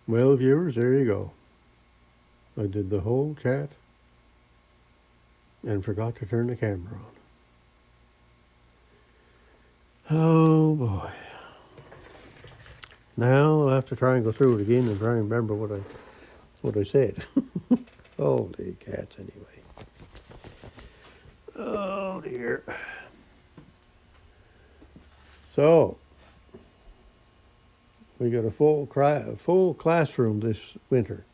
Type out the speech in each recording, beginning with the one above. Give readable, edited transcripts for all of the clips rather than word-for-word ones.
Well, viewers, there you go. I did the whole chat and forgot to turn the camera on. Oh boy. Now I'll have to try and go through it again and try and remember what I said. Holy cats, anyway. Oh dear. So we got a full classroom this winter,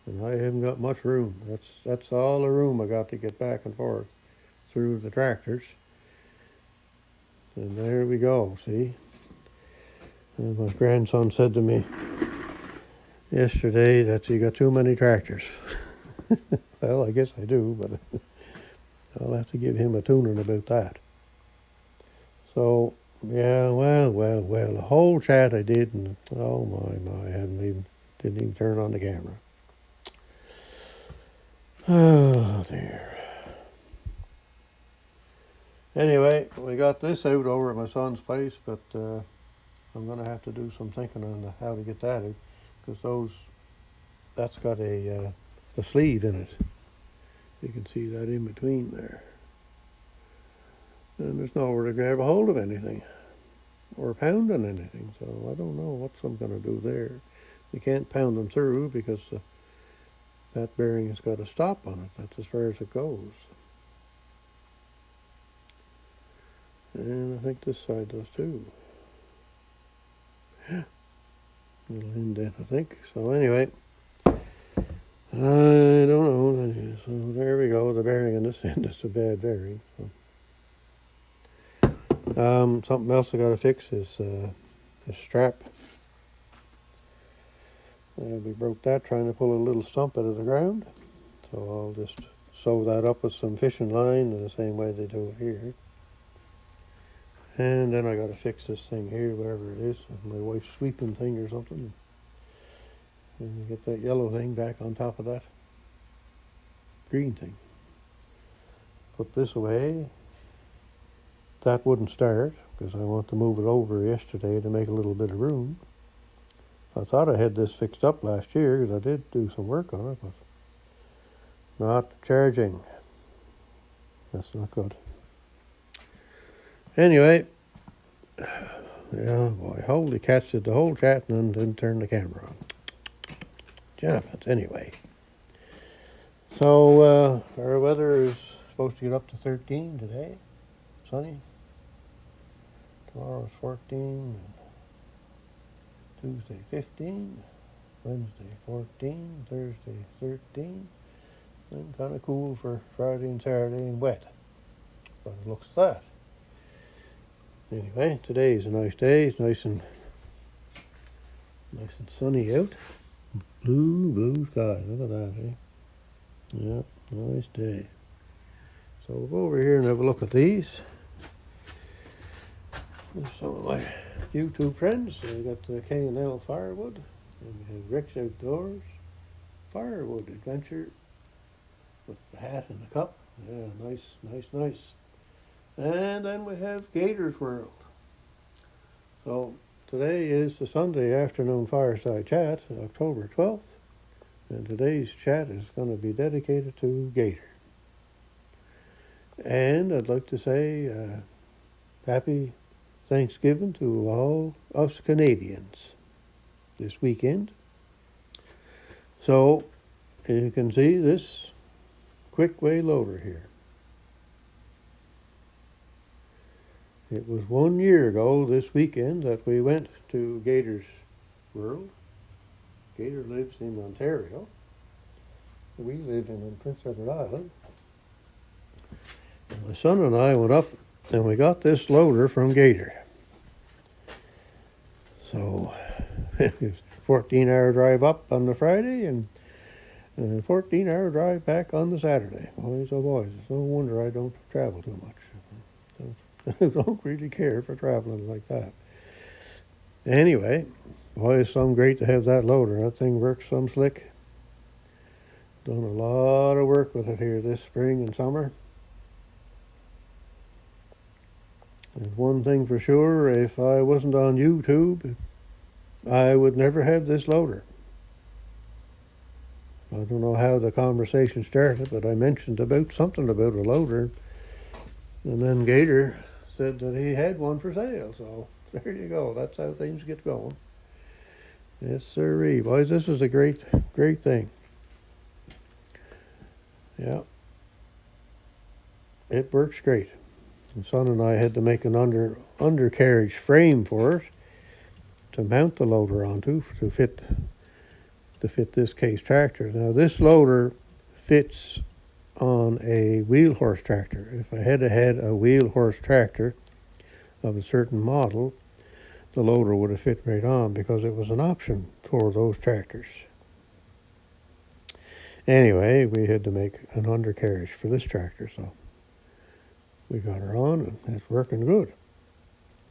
and I haven't got much room. That's all the room I got to get back and forth through the tractors. And there we go. See. And my grandson said to me yesterday that you got too many tractors. Well, I guess I do, but I'll have to give him a tuning about that. So, yeah, well, the whole chat I did, and oh my, I didn't even turn on the camera. Oh dear. Anyway, we got this out over at my son's place, but I'm going to have to do some thinking on how to get that out, because that's got a sleeve in it. You can see that in between there. And there's nowhere to grab a hold of anything or pound on anything, so I don't know what I'm going to do there. You can't pound them through because that bearing has got a stop on it. That's as far as it goes. And I think this side does too. Yeah. Little indent, I think. So anyway, I don't know. So there we go. The bearing on this end is a bad bearing. So. Something else I got to fix is the strap. We broke that trying to pull a little stump out of the ground. So I'll just sew that up with some fishing line in the same way they do it here. And then I got to fix this thing here, whatever it is, my wife's sweeping thing or something. And get that yellow thing back on top of that green thing. Put this away. That wouldn't start because I want to move it over yesterday to make a little bit of room. I thought I had this fixed up last year because I did do some work on it, but not charging. That's not good. Anyway, yeah, boy, holy cats, did the whole chat and didn't turn the camera on. Jammins, anyway. So our weather is supposed to get up to 13 today, sunny. Tomorrow's 14, Tuesday 15, Wednesday 14, Thursday 13, and kind of cool for Friday and Saturday and wet. But it looks like that. Anyway, today is a nice day. It's nice and sunny out. Blue skies. Look at that, eh? Yeah, nice day. So we'll go over here and have a look at these. There's some of my YouTube friends. We got the K&L Firewood, and we have Rick's Outdoors, Firewood Adventure with the hat and the cup. Yeah, nice. And then we have Gator's World. So today is the Sunday afternoon fireside chat, October 12th, and today's chat is going to be dedicated to Gator. And I'd like to say happy Thanksgiving to all us Canadians this weekend. So you can see this quick way loader here. It was 1 year ago this weekend that we went to Gator's World. Gator lives in Ontario. We live in Prince Edward Island. And my son and I went up and we got this loader from Gator. So it was a 14-hour drive up on the Friday and a 14-hour drive back on the Saturday. Boys, oh boys, it's no wonder I don't travel too much. I don't really care for traveling like that. Anyway, boy, it's some great to have that loader. That thing works some slick. Done a lot of work with it here this spring and summer. And one thing for sure, if I wasn't on YouTube, I would never have this loader. I don't know how the conversation started, but I mentioned about something about a loader, and then Gator said that he had one for sale. So there you go. That's how things get going. Yes, sirree. Boys, this is a great thing. Yeah, it works great. The son and I had to make an undercarriage frame for it to mount the loader onto to fit this case tractor. Now this loader fits on a wheel horse tractor. If I had a wheel horse tractor of a certain model, the loader would have fit right on because it was an option for those tractors. Anyway, we had to make an undercarriage for this tractor, so we got her on and it's working good.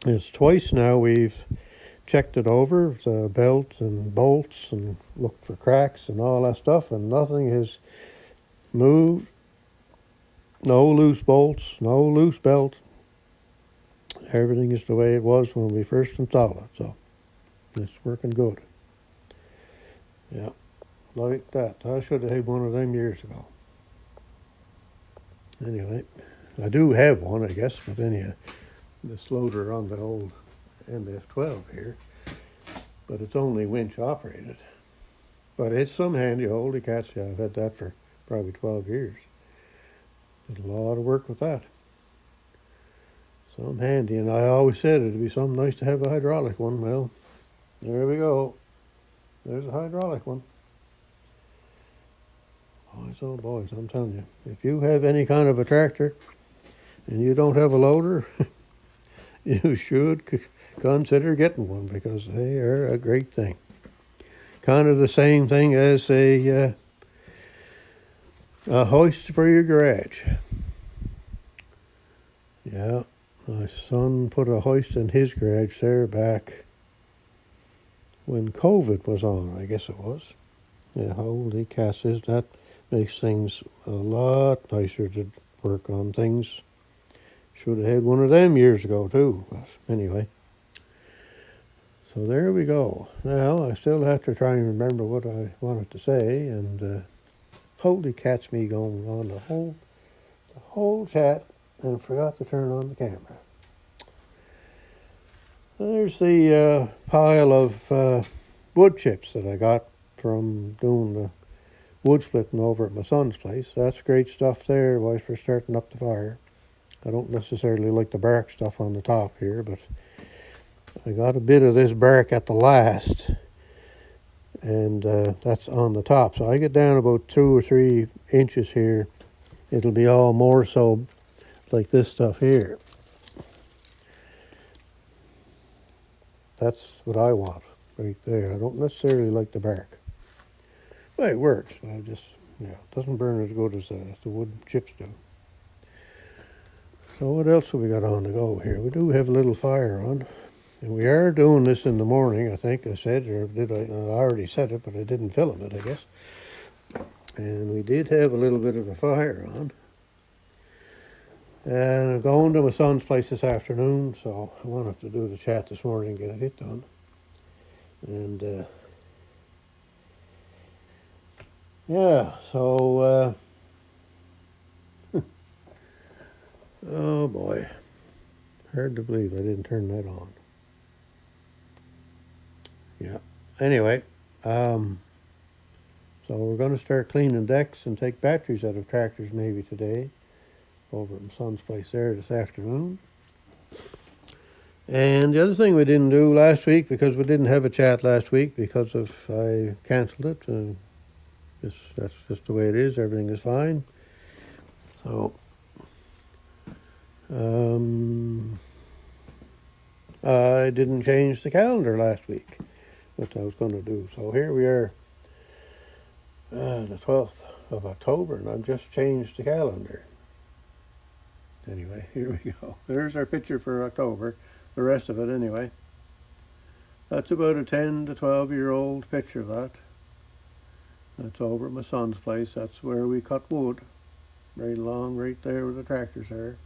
It's twice now we've checked it over, the belt and bolts, and looked for cracks and all that stuff, and nothing has moved. No loose bolts, no loose belt. Everything is the way it was when we first installed it, so it's working good. Yeah, like that. I should have had one of them years ago. Anyway, I do have one, I guess, but anyhow, this loader on the old MF12 here, but it's only winch operated. But it's some handy oldie cats. Yeah, I've had that for probably 12 years. Did a lot of work with that. Some handy, and I always said it'd be something nice to have a hydraulic one. Well, there we go. There's a hydraulic one. Boys, oh boys, I'm telling you, if you have any kind of a tractor and you don't have a loader, you should consider getting one because they are a great thing. Kind of the same thing as a hoist for your garage. Yeah, my son put a hoist in his garage there back when COVID was on, I guess it was. Yeah, holy cats, that makes things a lot nicer to work on things. Should have had one of them years ago too, but anyway. So there we go. Now I still have to try and remember what I wanted to say, and holy cats, me going on the whole chat and forgot to turn on the camera. There's the pile of wood chips that I got from doing the wood splitting over at my son's place. That's great stuff there, boys, for starting up the fire. I don't necessarily like the bark stuff on the top here, but I got a bit of this bark at the last, and that's on the top. So I get down about 2 or 3 inches here. It'll be all more so like this stuff here. That's what I want right there. I don't necessarily like the bark. Well, it works, but it doesn't burn as good as the wood chips do. So what else have we got on the go here? We do have a little fire on. And we are doing this in the morning, I think I said, or did I? I already said it, but I didn't film it, I guess. And we did have a little bit of a fire on. And I'm going to my son's place this afternoon, so I wanted to do the chat this morning and get it done. And yeah, so oh boy, hard to believe I didn't turn that on. Yeah. Anyway, so we're going to start cleaning decks and take batteries out of tractors maybe today over at my son's place there this afternoon. And the other thing we didn't do last week, because we didn't have a chat last week because of I canceled it, and that's just the way it is. Everything is fine. So I didn't change the calendar last week, what I was going to do. So here we are, the 12th of October, and I've just changed the calendar. Anyway, here we go. There's our picture for October. The rest of it, anyway. That's about a 10 to 12-year-old picture of that. That's over at my son's place. That's where we cut wood. Right along, right there where the tractors are.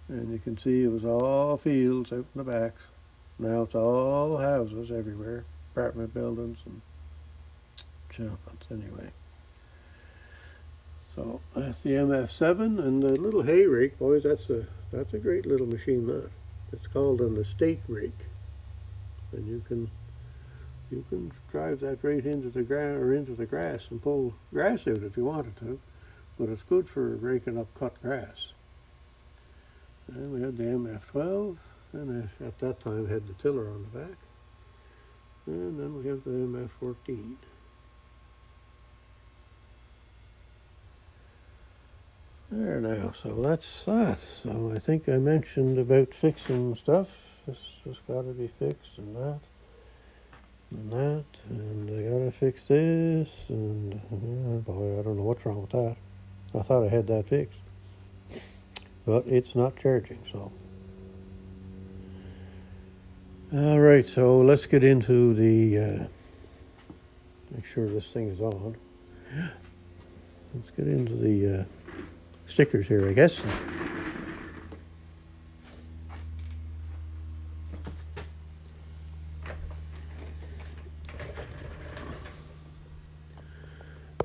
And you can see it was all fields out in the back. Now it's all houses everywhere. Apartment buildings and shop. Anyway. So that's the MF7, and the little hay rake, boys, that's a great little machine, that. It's called an estate rake. And you can drive that right into the ground or into the grass and pull grass out if you wanted to, but it's good for raking up cut grass. And we had the MF12, and at that time had the tiller on the back. And then we have the MF14. There now, so that's that. So I think I mentioned about fixing stuff. This has got to be fixed, and that, and I got to fix this, and boy, I don't know what's wrong with that. I thought I had that fixed, but it's not charging, so. All right, so let's get into the, make sure this thing is on. Let's get into the stickers here, I guess.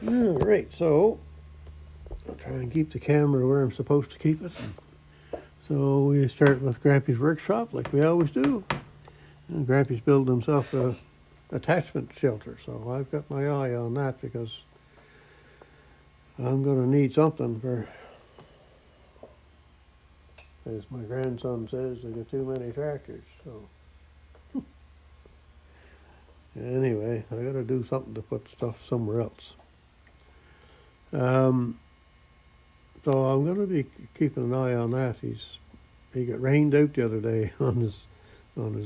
All right, so I'll try and keep the camera where I'm supposed to keep it. So we start with Grampy's workshop, like we always do. And Grampy's built himself a attachment shelter, so I've got my eye on that because I'm going to need something for, as my grandson says, I got too many tractors. So anyway, I got to do something to put stuff somewhere else. So I'm going to be keeping an eye on that. He got rained out the other day on his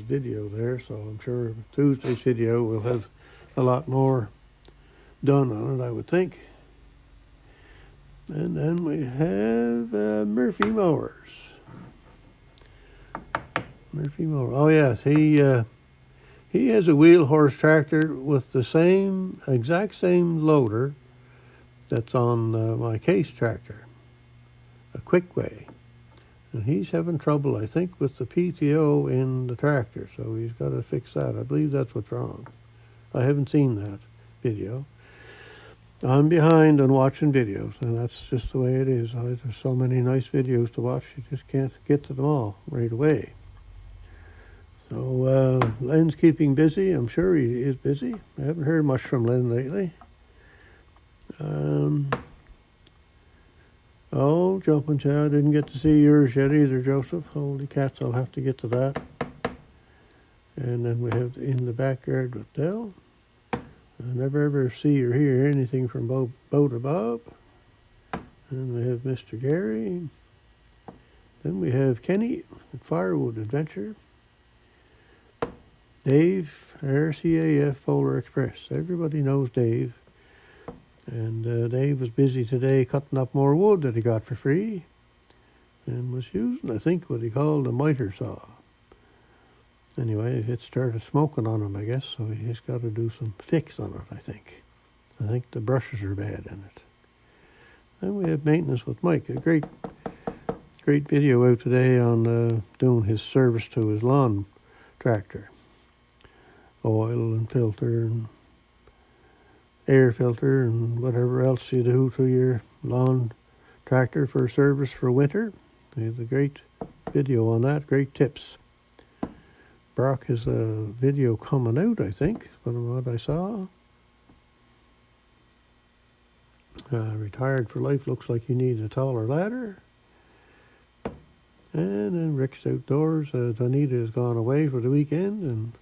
video there, so I'm sure Tuesday's video will have a lot more done on it, I would think. And then we have Murphy mowers. Murphy mower. Oh yes, he has a wheel horse tractor with the exact same loader that's on my case tractor, a Quickway. And he's having trouble, I think, with the PTO in the tractor, so he's got to fix that. I believe that's what's wrong. I haven't seen that video. I'm behind on watching videos, and that's just the way it is. There's so many nice videos to watch, you just can't get to them all right away. So Len's keeping busy. I'm sure he is busy. I haven't heard much from Len lately. Oh, Jumping Child, didn't get to see yours yet either, Joseph. Holy cats, I'll have to get to that. And then we have In the Backyard with Dell. I never ever see or hear anything from Bo to Bob. And we have Mr. Gary. Then we have Kenny at Firewood Adventure. Dave, RCAF Polar Express. Everybody knows Dave. And Dave was busy today cutting up more wood that he got for free. And was using, I think, what he called a miter saw. Anyway, it started smoking on him, I guess, so he's got to do some fix on it, I think. I think the brushes are bad in it. Then we have Maintenance with Mike, a great video out today on doing his service to his lawn tractor. Oil and filter and air filter and whatever else you do to your lawn tractor for service for winter. There's a great video on that, great tips. Brock has a video coming out, I think, from what I saw. Retired for life, looks like you need a taller ladder. And then Rick's Outdoors. Donita has gone away for the weekend, and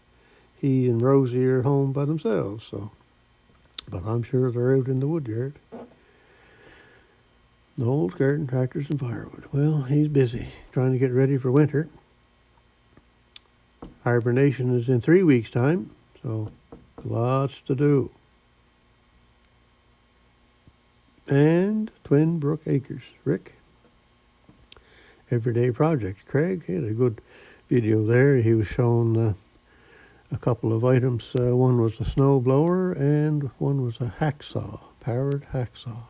he and Rosie are home by themselves. So, but I'm sure they're out in the wood yard. Noel's Garden Tractors and Firewood. Well, he's busy trying to get ready for winter. Hibernation is in 3 weeks' time, so lots to do. And Twin Brook Acres. Rick, Everyday Project. Craig, he had a good video there. He was showing a couple of items. One was a snow blower and one was a hacksaw, powered hacksaw.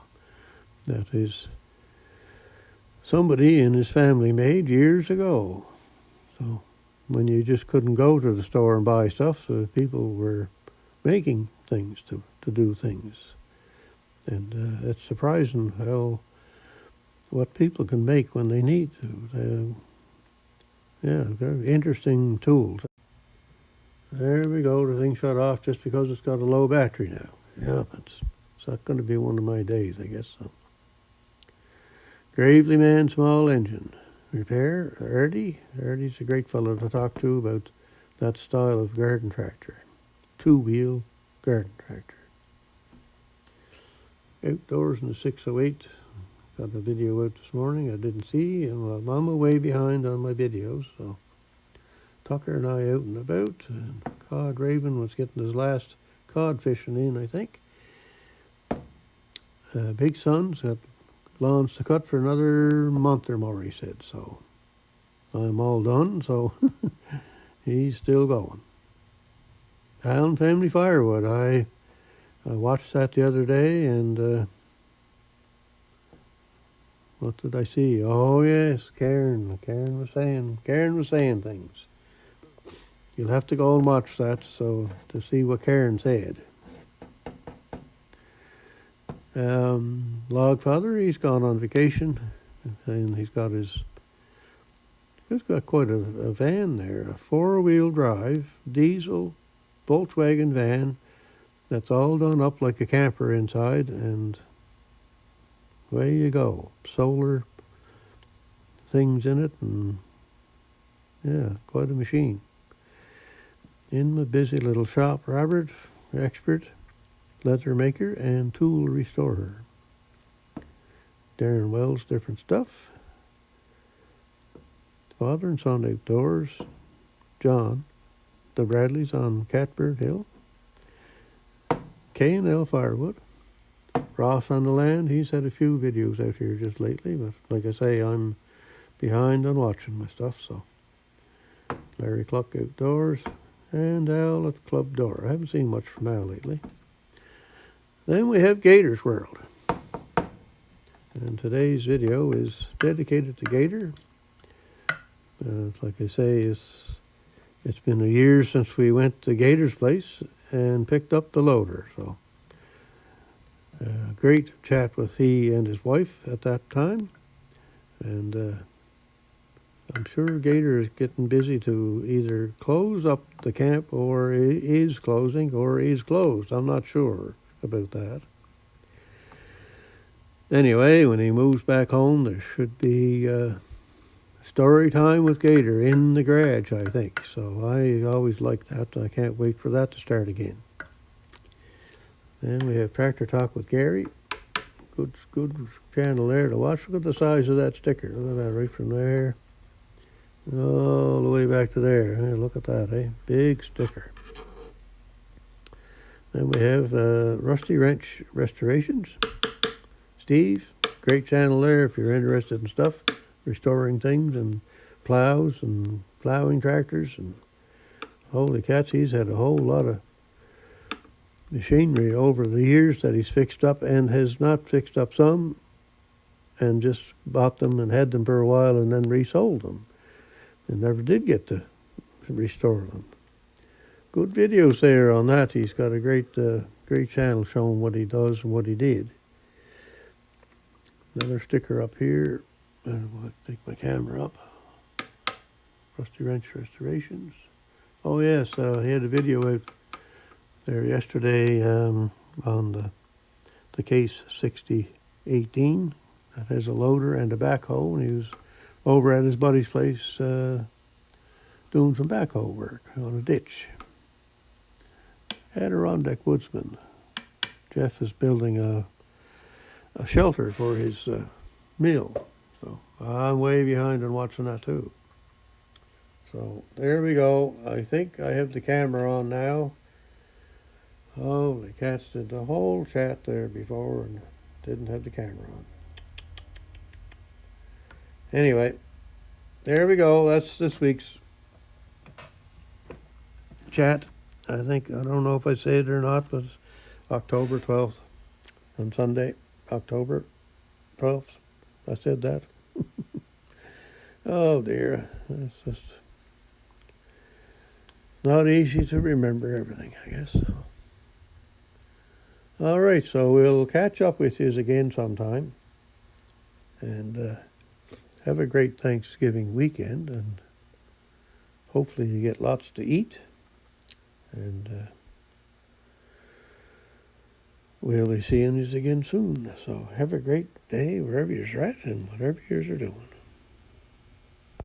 That is somebody in his family made years ago. So when you just couldn't go to the store and buy stuff, people were making things to do things. And it's surprising what people can make when they need to. Yeah, very interesting tools. There we go. The thing shut off just because it's got a low battery now. Yeah, it's not going to be one of my days, I guess so. Gravely Man Small Engine Repair. Erdy's a great fellow to talk to about that style of garden tractor. Two-wheel garden tractor. Outdoors in the 608. Got a video out this morning I didn't see. I'm way behind on my videos, so Tucker and I out and about. And Cod Raven was getting his last cod fishing in, I think. Big Son's got lawns to cut for another month or more, he said. So I'm all done, so he's still going. Allen Family Firewood. I watched that the other day, and what did I see? Oh yes, Karen. Karen was saying things. You'll have to go and watch that to see what Karen said. Logfather, he's gone on vacation, and he's got quite a van there, a 4-wheel drive diesel Volkswagen van that's all done up like a camper inside, and away you go. Solar things in it, and yeah, quite a machine. In my busy little shop, Robert, expert leather maker and tool restorer. Darren Wells, different stuff. Father and son outdoors. John, the Bradleys on Catbird Hill. K&L Firewood. Ross on the land. He's had a few videos out here just lately, but like I say, I'm behind on watching my stuff, so. Larry Cluck outdoors. And Al at Club Door. I haven't seen much from Al lately. Then we have Gator's World. And today's video is dedicated to Gator. Like I say, it's been a year since we went to Gator's place and picked up the loader. So, great chat with he and his wife at that time. And I'm sure Gator is getting busy to either close up the camp or is closing or is closed. I'm not sure about that. Anyway, when he moves back home, there should be story time with Gator in the garage, I think. So I always like that. I can't wait for that to start again. Then we have Tractor Talk with Gary. Good channel there to watch. Look at the size of that sticker. Look at that right from there all the way back to there. Hey, look at that, eh? Big sticker. Then we have Rusty Wrench Restorations. Steve, great channel there if you're interested in stuff, restoring things and plows and plowing tractors. And holy cats, he's had a whole lot of machinery over the years that he's fixed up and has not fixed up some and just bought them and had them for a while and then resold them and never did get to restore them. Good videos there on that. He's got a great channel showing what he does and what he did. Another sticker up here. I don't want to take my camera up. Rusty Wrench Restorations. Oh yes, he had a video out there yesterday on the Case 6018 that has a loader and a backhoe, and he was over at his buddy's place doing some backhoe work on a ditch. Adirondack Woodsman. Jeff is building a shelter for his mill, so I'm way behind on watching that too. So there we go. I think I have the camera on now. Holy cats, did the whole chat there before and didn't have the camera on. Anyway, there we go. That's this week's chat. I don't know if I say it or not, but it's October 12th on Sunday, October 12th. I said that. Oh dear. It's just not easy to remember everything, I guess. All right, so we'll catch up with you again sometime. And have a great Thanksgiving weekend. And hopefully you get lots to eat. And we'll be seeing you again soon. So have a great day wherever you're at and whatever you're doing.